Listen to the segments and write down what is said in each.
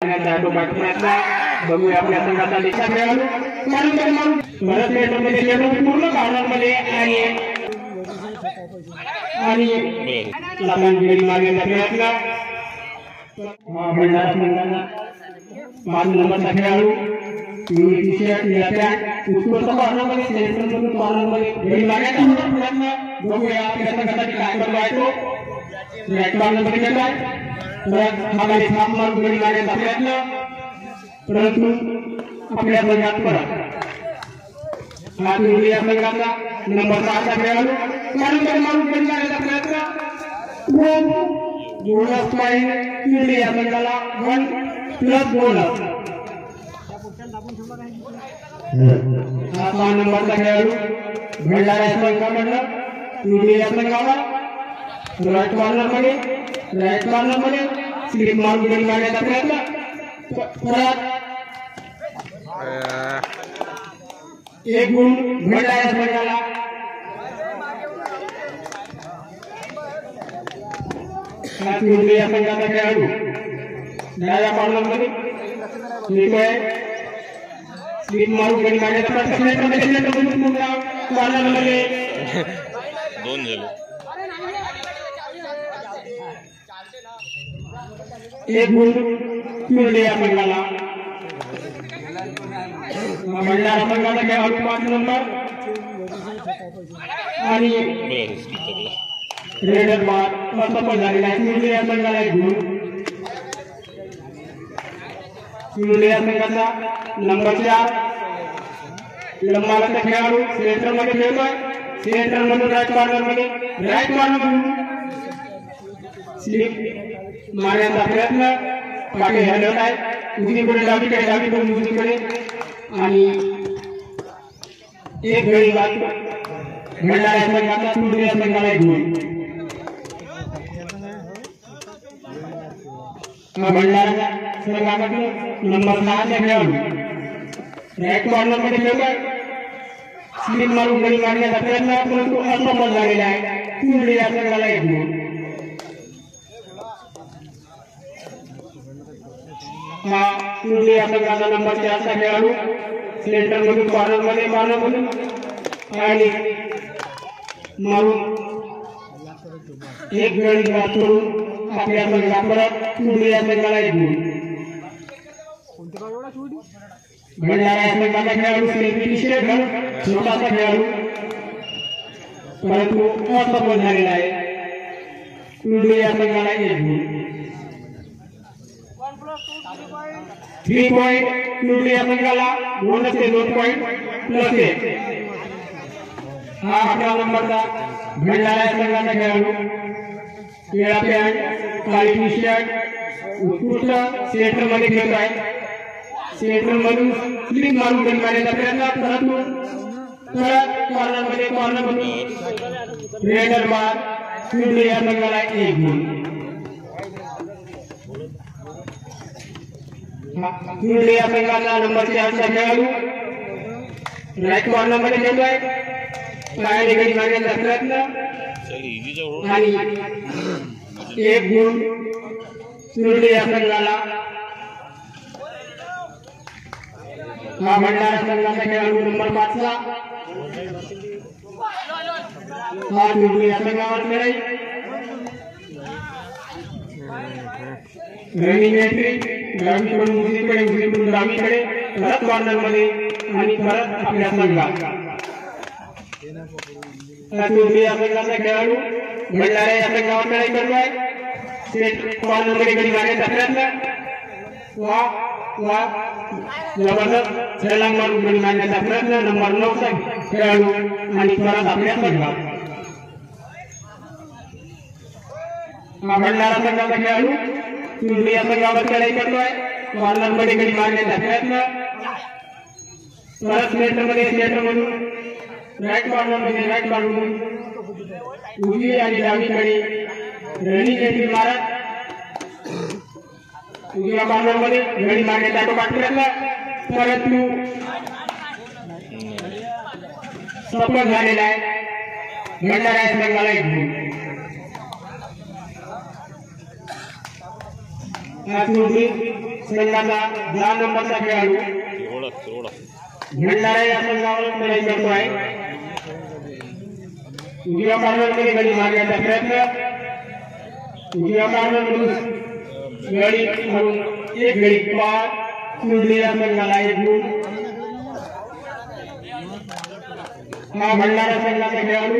टाकण्याचा आटोपाठ प्रयत्न बघूया आपल्या संघाचा दिशा खेळाडू परत नेटमध्ये चेंडू पूर्ण कॉर्नरमध्ये आणि लातांगिरी मारण्याचा प्रयत्न भंडारा संघाचा 5 नंबरचा खेळाडू टी शर्ट निळा पॅन्ट उत्कृष्ट कॉर्नरमध्ये सेंटरमधून कॉर्नरमध्ये गडी मारण्याचा प्रयत्न बघूया आपल्या संघासाठी काय करतो आहे तो राईट कॉर्नरमध्ये गेला परत मागे थाप मारून गडी मारण्याचा प्रयत्न परंतु आपल्या संघात परत हा इंडिया संघाचा नंबर 5 चा खेळाडू कॉर्नर मारून गडी मारण्याचा प्रयत्न बोनस पॉइंट इंडिया संघाला 1+ बोनस हा 6 नंबरचा खेळाडू भंडारा संघामधला इंडिया संघाला राईट कॉर्नरमध्ये स्लिप मारून गडी मारण्याचा प्रयत्न परत 1 गुण भंडारा संघाला इंडिया संघाचा खेळाडू डाव्या कॉर्नरमध्ये स्लिप मारून गडी मारण्याचा प्रयत्न कॉर्नरमध्ये 2 झाले 1 गुण इंडिया संघाला भंडारा संघाचा खेळाडू 5 नंबर आणि रेडर बार असफल झालेला आहे इंडिया संघाला 1 गुण इंडिया संघाचा नंबर 4 लंबाचा खेळाडू सेंटरमध्ये खेळतोय सेंटरमधून राईट कॉर्नरमधून स्लिप मारण्याचा प्रयत्न पाठी हलवत आहे उजवीकडे डावीकडे उजवीकडे आणि 1 गडी बाद भंडारा संघाचा इंडिया संघाला 1 गुण भंडारा संघामध्ये नंबर 6 चा खेळाडू राईट कॉर्नरमध्ये खेळतोय स्लिप मारून गडी मारण्याचा प्रयत्न परंतु असफल झालेला आहे इंडिया संघाला 1 गुण हा इंडिया संघाचा नंबर 4 चा खेळाडू सेंटरमधून कॉर्नरमधून आणि मारून 1 गडी बाद करून आपल्या संघात परत इंडिया संघाला 1 गुण भंडारा संघाचा खेळाडू टी शर्ट घालून छोटासा खेळाडू परंतु असफल झालेला आहे इंडिया संघाला 1 गुण 3 पॉइंट इंडिया संघाला बोनस के 2 पॉइंट +1 हा 11 नंबरचा भंडारा संघाचा खेळाडू निळा पॅन्ट काळी टी शर्ट उत्कृष्ट सेंटरमध्ये खेळत आहे सेंटरमधून स्लिप मारून गडी मारण्याचा प्रयत्न परत कॉर्नरमधून रेडर बार इंडिया संघाला 1 गुण इंडिया संघाचा नंबर 4 चा खेळाडू राईट कॉर्नरमध्ये खेळतोय पायाने गडी मारण्याचा प्रयत्न आणि 1 गुण इंडिया संघाला हा भंडारा संघाचा खेळाडू नंबर 5 चा हा इंडिया संघावर खेळाई रनिंग एंट्री डावीकडून उजवीकडे डावीकडे परत कॉर्नरमध्ये आणि परत आपल्या संघात इंडिया संघाचा खेळाडू भंडारा या संघावर लढाई करतोय कॉर्नरमध्ये गडी मारण्याचा प्रयत्न वा जबरदस्त छलांग मारून गडी मारण्याचा प्रयत्न नंबर 9 चा खेळाडू आणि परत आपल्या संघात भंडारा संघाचा खेळाडू इंडिया संघावर लढाई करतोय कॉर्नरमध्ये गडी मारण्याचा प्रयत्न परत सेंटरमधून राईट कॉर्नरमधून उजवी आणि डावीकडे रनिंग एंट्री मारत उजव्या कॉर्नरमध्ये गडी मारण्याचा आटोपाठ प्रयत्न परंतु सफल झालेला आहे भंडारा संघाला 1 गुण हा चुरली संघाचा 10 नंबरचा खेळाडू भंडारा या संघावर लढाई करतो आहे. उजव्या कॉर्नरमध्ये गडी मारण्याचा प्रयत्न. उजव्या कॉर्नरमधून गडी म्हणून एक गडी पार. चुरली या संघाला 1 गुण. हा भंडारा संघाचा खेळाडू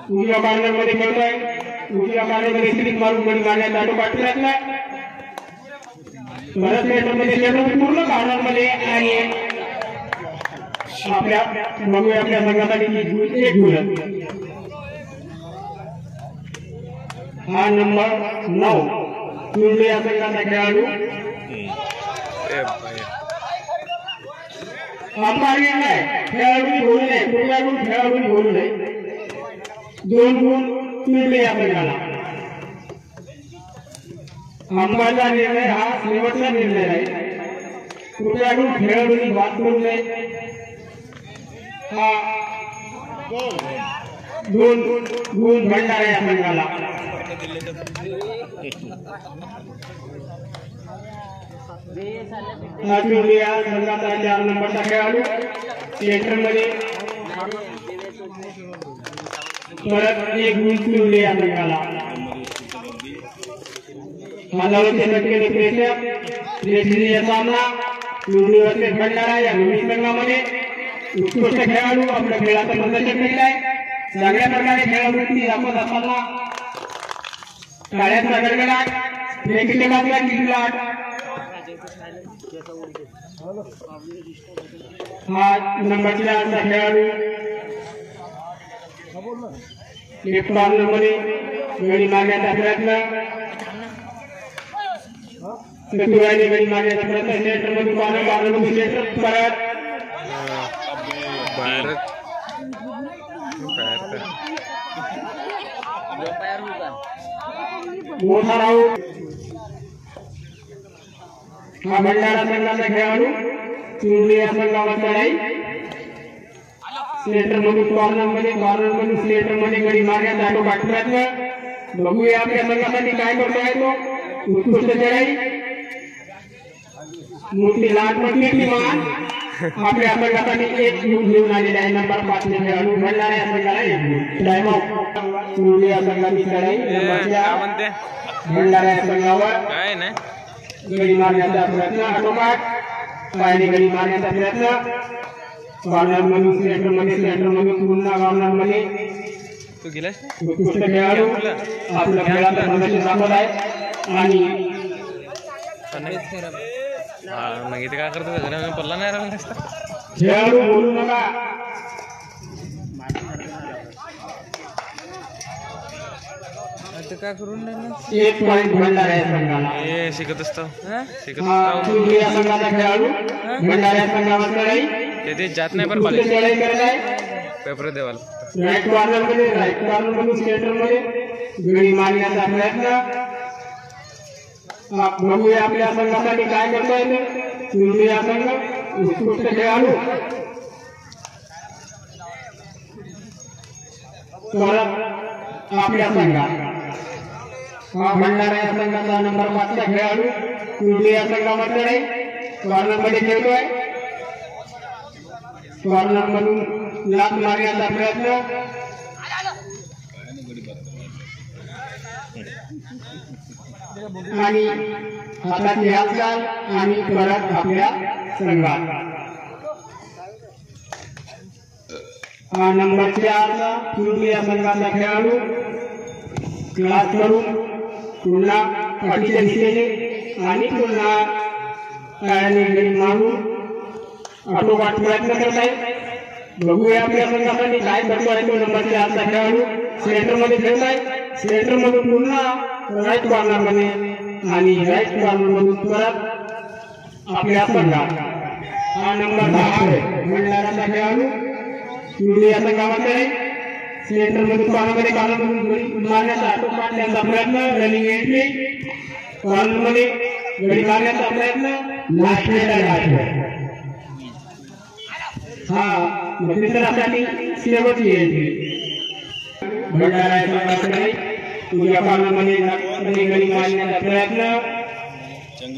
उजव्या कॉर्नरमध्ये खेळतोय. उजव्या कॉर्नरमध्ये स्लिप मारून गडी मारण्याचा आटोपाट प्रयत्न. परत नेटमध्ये खेळतो पूर्ण कॉर्नरमध्ये आणि आपल्या संघासाठी 1 गुण. हा नंबर 9 चुरली या संघाचा खेळाडू खेळाडू बोलू नये. खेळाडू बोलू नये. 2 गुण चुरली या संघाला. अंपायरचा निर्णय हा शेवटचा निर्णय आहे. कृपयाकडून खेळाडूंनी बाद करू नये. हा 2 गुण भंडारा या संघाला. या संघाचा 4 नंबरचा खेळाडू सेंटरमध्ये परत 1 गुण चुरली या संघाला. सामना चुरली वर्सेस भंडारा या दोन्ही संघामध्ये उत्कृष्ट खेळाडू आपल्या खेळाचं प्रदर्शन केलं आहे. चांगल्या प्रकारे खेळाडूंनी दाखवत असताना टाळ्यांचा गडगडाट, प्रेक्षकांचा किलबिलाट. हा नंबर 4चा खेळाडू लेफ्ट कॉर्नरमध्ये गडी मारण्याचा प्रयत्न. चतुराईने गडी मारण्याचा प्रयत्न. सेंटरमध्ये कॉर्नरमधून सेंटर परत मोठा राऊट. हा भंडारा संघाचा खेळाडू चुरली या संघावर लढाई. सेंटरमधून कॉर्नरमधून सेंटरमध्ये गडी मारण्याचा आटोपाट प्रयत्न. बघूया आपल्या संघासाठी काय करतोय तो. उत्कृष्ट लढाई. मोठी लाट पडली किमान आपल्या संघासाठी 1 गुण घेऊन आलेले आहे. नंबर 5 ने खेळाडू भंडारा या संघाला 1 गुण. Time out. चुरली या संघाची लढाई भंडारा या संघावर गडी मारण्याचा प्रयत्न. आटोपाट पायाने गडी मारण्याचा प्रयत्न. कॉर्नरमधून सेंटरमधून पुन्हा कॉर्नरमध्ये उत्कृष्ट खेळाडू आपल्या खेळाचं प्रदर्शन दाखवत आहे. आणि मग इथे काय करतो पडला नाही राहिला. खेळाडू बोलू नका. काय करून 1 पॉइंट भंडारा या संघाला. शिकत असतो चुरली या संघाचा खेळाडू भंडारा या संघावर लढाई. ते जात नाही पण लढाई करत आहे. पेपर देवाल राईट कॉर्नरमधून सेंटरमध्ये गडी मारण्याचा प्रयत्न. बघूया आपल्या संघासाठी काय करता येते. चुरली या संघ उत्कृष्ट खेळाडू आपल्या संघात. हा भंडारा या संघाचा नंबर 5चा खेळाडू चुरली या संघावर लढाई. कॉर्नरमध्ये खेळतोय. कॉर्नरमधून लात मारण्याचा प्रयत्न. आणि हाताची हालचाल आणि परत आपल्या संघात. हा नंबर 4चा चुरली या संघाचा खेळाडू क्लास करून पुन्हा पाठीच्या दिशेने आणि पुन्हा पायाने गडी मारून आटोपाट प्रयत्न करत आहे. बघूया आपल्या संघासाठी काय करतो आहे तो. नंबर 4चा खेळाडू सेंटरमध्ये खेळत आहे. सेंटरमधून पुन्हा राईट कॉर्नरमध्ये आणि राईट कॉर्नरमधून परत आपल्या संघात. हा नंबर 10 भंडाराचा खेळाडू चुरली या संघामध्ये आहे. सेंटरमधून कॉर्नरमधून मारण्याचा आटोपाट त्यांचा प्रयत्न. Running entry. कॉर्नरमध्ये गडी मारण्याचा प्रयत्न. लास्ट हा मित्रासाठी शेवटची एंट्री. भंडारा संघाकडे उजव्या कॉर्नरमध्ये गडी मारण्याचा प्रयत्न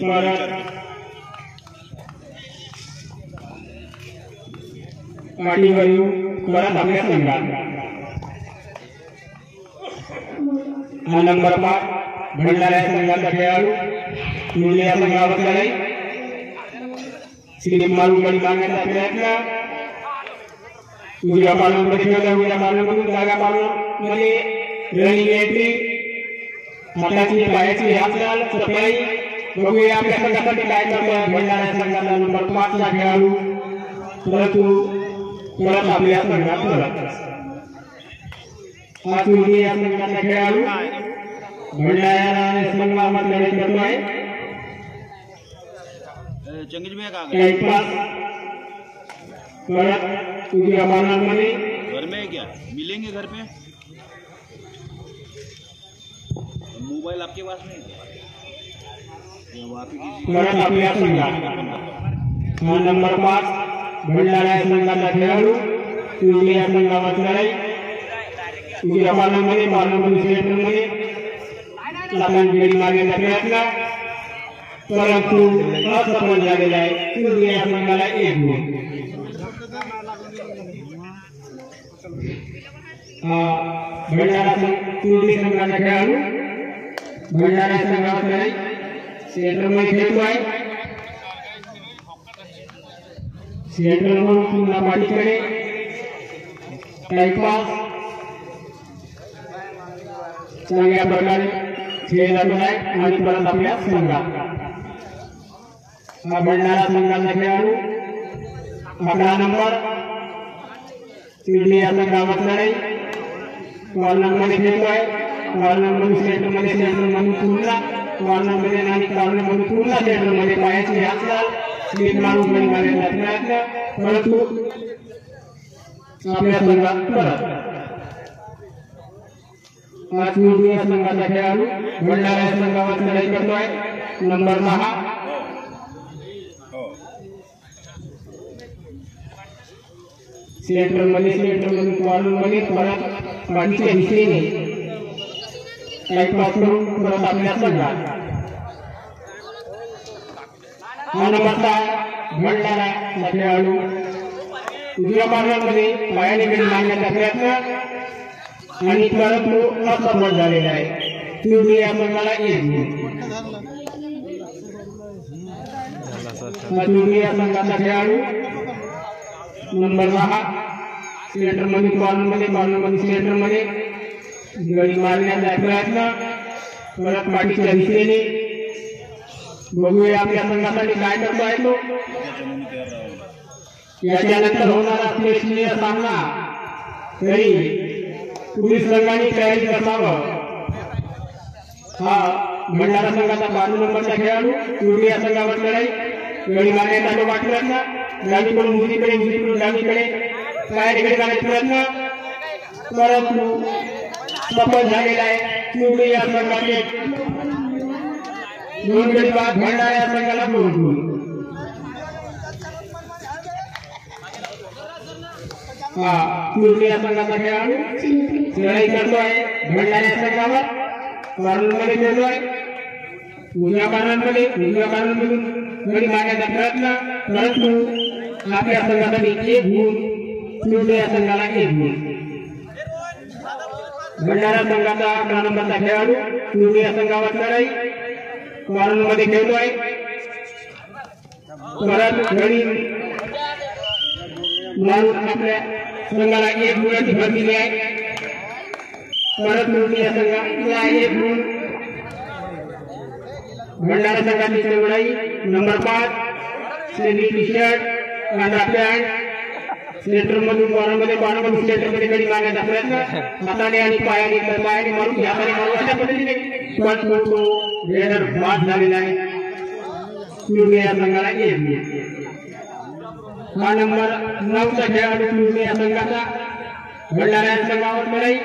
परत पाठीवर येऊन परत आपल्या संघात हा नंबर 5 भंडारा संघाचा खेळाडू मुले संघावर लढाई स्लिप मारून गडी मारण्याचा प्रयत्न उजव्या कॉर्नरमध्ये खेळला उजव्या कॉर्नरमधून डाव्या कॉर्नरमध्ये रनिंग एंट्री हाताची पायाची हालचाल सफाई बघूया आपल्या संघासाठी काय करतोय भंडारा संघाचा नंबर 5 चा खेळाडू परंतु परत आपल्या संघात परत हा चुरली या संघाचा खेळाडू भंडारा संघामध्ये लढाई करतोय परत उजव्या कॉर्नरमध्ये घर में है क्या मिलेंगे घर पे मोबाइल आपके पास में है परत आपल्या संघात हा नंबर 5 भंडारा संघाचा खेळाडू चुरली या संघावर लढाई उजव्या कॉर्नरमध्ये सेंटरमध्ये लातांची गडी मारण्याचा प्रयत्न परंतु असफल झालेला आहे चुरली या संघाला 1 गुण भंडारा चुरली संघाचा खेळाडू भंडारा संघावर लढाई सेंटरमध्ये खेळतोय सेंटरमधून पुन्हा पाठीकडे टाईपास चांगल्या प्रकारे खेळला आहे आणि परत आपल्या संघात हा भंडारा संघाचा खेळाडू 11 नंबर चुरली या संघावर लढाई कॉर्नरमध्ये खेळतोय कॉर्नरमधून सेंटरमधून पुन्हा कॉर्नरमध्ये आणि कॉर्नरमधून पुन्हा सेंटरमध्ये पायाची हालचाल स्लिप मारून गडी मारण्याचा प्रयत्न परंतु आपल्या संघात परत हा चुरली या संघाचा खेळाडू भंडारा संघावर लढाई करतोय नंबर 10 सेंटरमधून कॉर्नरमध्ये परत पाठीच्या दिशेने टाईपास करून परत आपल्या संघात हा नंबर 6 भंडारा खेळाडू उजव्या कॉर्नरमध्ये पायाने गडी मारण्याचा प्रयत्न आणि परत तो असफल झालेला आहे चुरली या संघाला 1 गुण हा चुरली या संघाचा खेळाडू नंबर 10 सेंटरमध्ये कॉर्नरमध्ये सेंटरमध्ये गडी मारण्याचा प्रयत्न परत पाठीच्या दिशेने बघूया आपल्या संघासाठी काय करतो आहे तो याच्यानंतर होणारा प्रेक्षणीय सामना तरी पुढील संघाने तयारी करावं हा भंडारा संघाचा 12 नंबरचा खेळाडू चुरली या संघावर लढाई गडी मारण्याचा तो प्रयत्न डावीकडून उजवीकडे डावीकडे तयारीकडे जाण्याचा प्रयत्न परंतु सफल झालेला आहे चुरली या संघाने 2 गडी बाद भंडारा या संघाला 2 गुण हा चुरली या संघाचा खेळाडू लढाई करतोय भंडारा संघावर कॉर्नरमध्ये खेळतोय उजव्या कॉर्नरमधून गडी मारण्याचा प्रयत्न परंतु आपल्या संघासाठी 1 गुण चुरली या संघाला 1 गुण भंडारा संघाचा 11 नंबरचा खेळाडू चुरली या संघावर लढाई कॉर्नरमध्ये खेळतोय परत गडी मारून आपल्या संघाला 1 गुणाची भर दिली आहे परत चुरली या संघाला 1 गुण भंडारा संघाची लढाई नंबर 5 सेंट्री टी शर्ट कांदा पॅन्ट सेंटरमधून कॉर्नरमध्ये सेंटरमध्ये गडी मारण्याचा प्रयत्न हाताने आणि पायाने मारून हाताने मारून अशा पद्धतीने रेडर बाद झालेला आहे चुरली या संघाला 1 गुण हा नंबर 9 चा खेळाडू चुरली या संघाचा भंडारा संघावर लढाई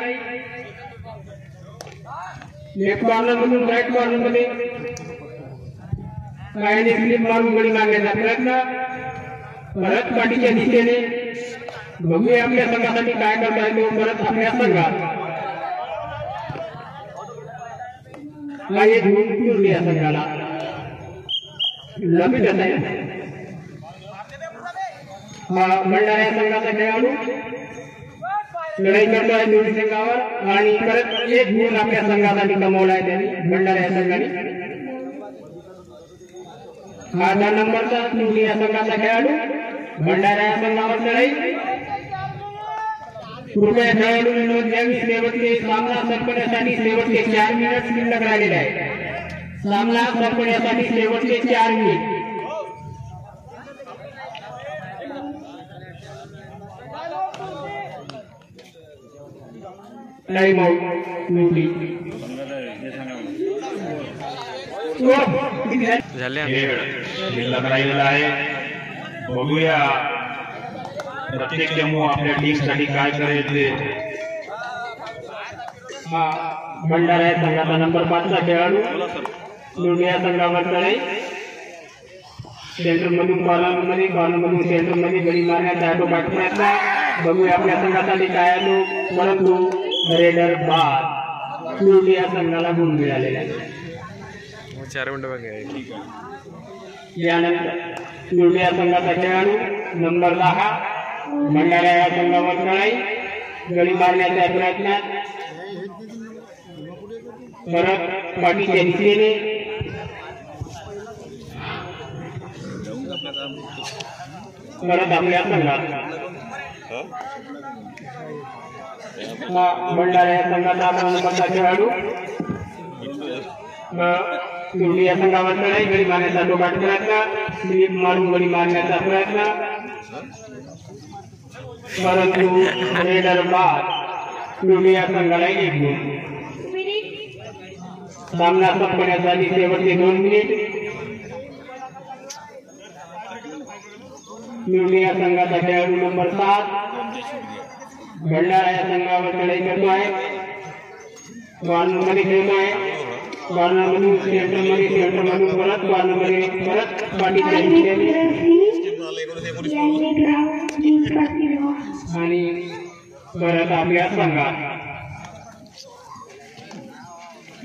लेफ्ट कॉर्नरमधून राईट कॉर्नरमध्ये पायाने स्लिप मारून गडी मारण्याचा प्रयत्न परत पाठीच्या दिशेने बघूया आपल्या संघासाठी काय करता येतो परत आपल्या संघात आणि गुण या संघाला लपित आहे. हा भंडारा संघाचा खेळाडू लढाई करतोय दोन्ही संघावर आणि परत एक गुण आपल्या संघासाठी कमवला आहे त्यांनी भंडारा या संघाने. हा 10 नंबरचा या संघाचा खेळाडू भंडारा या संघावर लढाई. कृपया खेळाडूंनी नोंद घ्यावी. शेवटचे सामना संपण्यासाठी शेवटचे 4 मिनिट शिल्लक राहिलेले आहे. सामना संपण्यासाठी शेवटचे 4 मिनिट. टाइम आउट निवडी झाले शिल्लक राहिलेला आहे. बघूया प्रत्येक चमू आपल्या टीम साठी काय करेल ते. हा भंडारा या संघाचा नंबर 5 चा खेळाडू लुडिया संघावर लढाई. सेंटर मधून कॉर्नरमधून सेंटर मध्ये गडी मारण्याचा आटोपाठ प्रयत्न. बघूया आपल्या संघासाठी काय आलो परंतु रेडर बाद लुडिया संघाला गुण मिळालेला आहे. 4 मिनिटं बाकी. यानंतर लुडिया संघाचा खेळाडू नंबर 10 भंडारा या संघावर लढाई. गडी मारण्याचा प्रयत्न परत पाठीच्या दिशेने परत आपल्या संघात. भंडारा या संघाचा नंबरचा खेळाडू लुडी या संघावर लढाई. गडी मारण्याचा आटोपाठ प्रयत्न. स्लिप मारून गडी मारण्याचा प्रयत्न परंतु रेडर बाद लुडी या संघाला 1 गुण. सामना संपण्यासाठी शेवटचे 2 मिनिट. लुडी या संघाचा खेळाडू नंबर 7 भंडारा या संघावर लढाई करतो आहे. कॉर्नरमध्ये खेळतो आहे. कॉर्नरमधून सेंटरमधून परत कॉर्नरमध्ये परत पाठीच्या दिशेने आणि परत आपल्या संघात.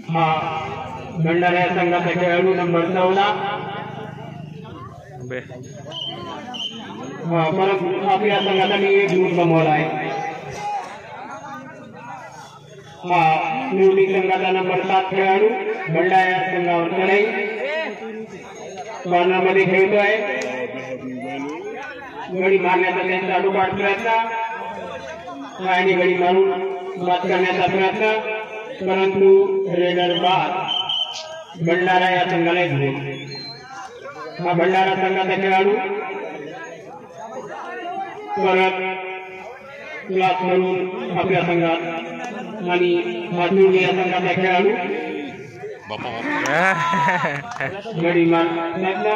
हा भंडारा या संघाचा खेळाडू नंबर 14 परत आपल्या संघासाठी 1 गुण कमवला आहे. हा निवडी संघाचा नंबर 7 खेळाडू भंडारा या संघावर लढाई. कॉर्नरमध्ये खेळतो आहे. गडी मारण्याचा त्यांचा आटोपाठ प्रयत्न आणि गडी मारून बाद करण्याचा प्रयत्न परंतु रेडर बाद भंडारा या संघाला 1 गुण. हा भंडारा संघाचा खेळाडू परत क्लास म्हणून आपल्या संघात आणि या संघाचा खेळाडू गडी मारण्याचा